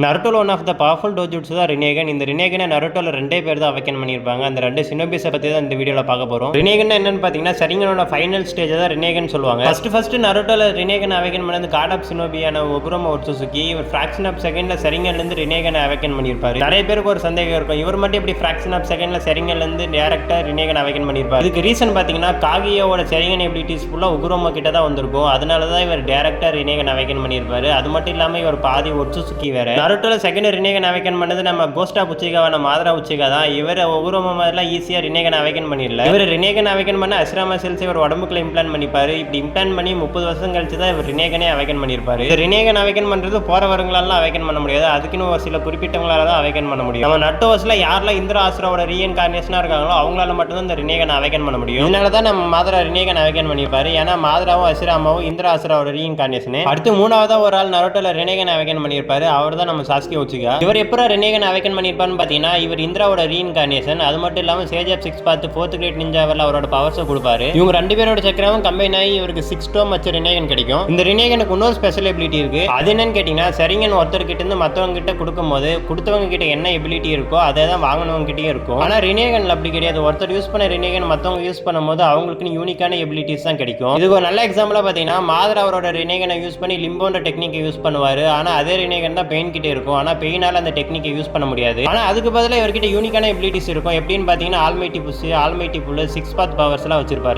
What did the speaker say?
நருட்டோல one of the powerful டோஜுட்சு தான் ரினேகன். இந்த ரினேகனை நருட்டோல 2 பேர் தான் அவேக்கன் பண்ணியிருப்பாங்க. அந்த 2 ஷினோபிஸை பற்றி தான் இந்த வீடியோவில் பார்க்க போகிறோம். ரினேகன் என்னன்னு பார்த்தீங்கன்னா சரிங்கனோட ஃபைனல் ஸ்டேஜ் தான் ரினேகன் சொல்லுவாங்க. ஃபர்ஸ்ட் நருட்டோல ரினேகன் அவேக்கன் பண்ணது காட் ஆஃப் ஷினோபியான ஒகுரோமா ஒட்சுசுகி. இவர் ஃபிராக்ஷன் ஆஃப் செகண்ட்ல சரிங்கன்லேருந்து ரினேகனை அவேக்கன் பண்ணியிருப்பாரு. நிறைய பேருக்கு ஒரு சந்தேகம் இருக்கும், இவர் மட்டும் இப்படி ஃபிராக்ஷன் ஆஃப் செகண்ட்ல சரிங்கன்லேருந்து டேரக்டாக ரினேகன் அவேக்கன் பண்ணியிருப்பாரு. இதுக்கு ரீசன் பார்த்தீங்கன்னா காகியோட சரிங்கன் எபிலிட்டிஸ் ஃபுல்லாக ஒகுரோமா கிட்ட தான் வந்திருக்கும். அதனால தான் இவர் டேரக்டாக ரினேகன் அவேக்கன் பண்ணியிருப்பாரு. அது மட்டும் இல்லாமல் இவர் பாதி ஒட்சுசுகி வேற. நருட்டோல செகண்ட் ரினேகன் அவேக்கன் பண்ணது நம்ம கோஸ்ட் ஆஃப் உச்சிகாவான மாதரா உச்சிகா தான். இவர் ஒகுரோமா மாதிரிலாம் ஈஸியாக ரினேகன் அவேக்கன் பண்ணிடல. இவர் ரினேகன் அவேக்கன் பண்ண அஸ்ராமா செல்ஸ் இவர் உடம்புக்குள்ள இம்ப்ளான் பண்ணிப்பாரு. இப்படி இம்ப்ளான் பண்ணி 30 வருஷம் கழிச்சு தான் இவர் ரினேகனே அவேக்கன் பண்ணியிருப்பாரு. ரினேகன் அவேக்கன் பண்ணுறது போறவங்களாலாம் அவேக்கன் பண்ண முடியாது, அதுக்குன்னு சில குறிப்பிட்டவங்களால தான் அவேக்கன் பண்ண முடியும். நம்ம நட்டோஸ்ல யாரெல்லாம் இந்திர ஆசுராவோட ரீஎன்கார்னேஷனா இருக்காங்களோ அவங்களால மட்டும் தான் இந்த ரினேகன் அவேக்கன் பண்ண முடியும். இதனால தான் நம்ம மாதரா ரினேகன் அவேக்கன் பண்ணியிருப்பாரு. ஏன்னா மாதராவும் அசுராமாவும் இந்திர ஆசுராவோட ரீஎன்கார்னேஷன். அடுத்து மூணாவதா ஒரு ஆள் நருட்டோல ரினேகன் அவேக்கன் பண்ணியிருப்பாரு. அவர் தான் நம்ம சாஸ்கே உச்சிகா. இவர் எப்போ ரினேகன் அவேக்கன் பண்ணியிருப்பாருன்னு பார்த்தீங்கன்னா இவர் இந்திராவோட ரீஇன்கார்னேஷன். அது மட்டும் இல்லாமல் சேஜ் ஆஃப் 6 பார்த்து 4th கிரேட் நிஞ்சாவில் அவரோட பவர்ஸை கொடுப்பாரு. இவங்க 2 பேரோட சக்கரமும் கம்பைன் ஆகி இவருக்கு 6 டோம் வச்ச ரினேகன் கிடைக்கும். இந்த ரினேகனுக்கு இன்னொரு ஸ்பெஷல் எபிலிட்டி இருக்கு. அது என்னன்னு கேட்டீங்கன்னா சரிங்கன் ஒருத்தர் கிட்ட இருந்து மற்றவங்க கிட்ட கொடுக்கும் போது கொடுத்தவங்க கிட்ட என்ன எபிலிட்டி இருக்கோ அதே தான் வாங்கினவங்க கிட்டே இருக்கும். ஆனால் ரினேகன்ல அப்படி கிடையாது. ஒருத்தர் யூஸ் பண்ண ரினேகன் மற்றவங்க யூஸ் பண்ணும்போது அவங்களுக்கு யூனிக்கான எபிலிட்டிஸ் தான் கிடைக்கும். இதுக்கு ஒரு நல்ல எக்ஸாம்பிளா பார்த்தீங்கன்னா மாதர் அவரோட ரினேகனை யூஸ் பண்ணி லிம்போன்ற டெக்னிக்கை யூஸ் பண்ணுவாரு. ஆனால் அதே ரினேகன் தான் பெயின் கிட்டே இருக்கும். ஆனால் பெயினால அந்த டெக்னிக்கை யூஸ் பண்ண முடியாது. ஆனா அதுக்கு பதிலா இவர்கிட்ட யூனிக்கான எபிலிட்டிஸ் இருக்கும். எப்படின்னு பாத்தீங்கன்னா ஆல்மைட்டி புஷ், ஆல்மைட்டி புல், 6 பாத் பவர்ஸ் எல்லாம் வச்சிருப்பாரு.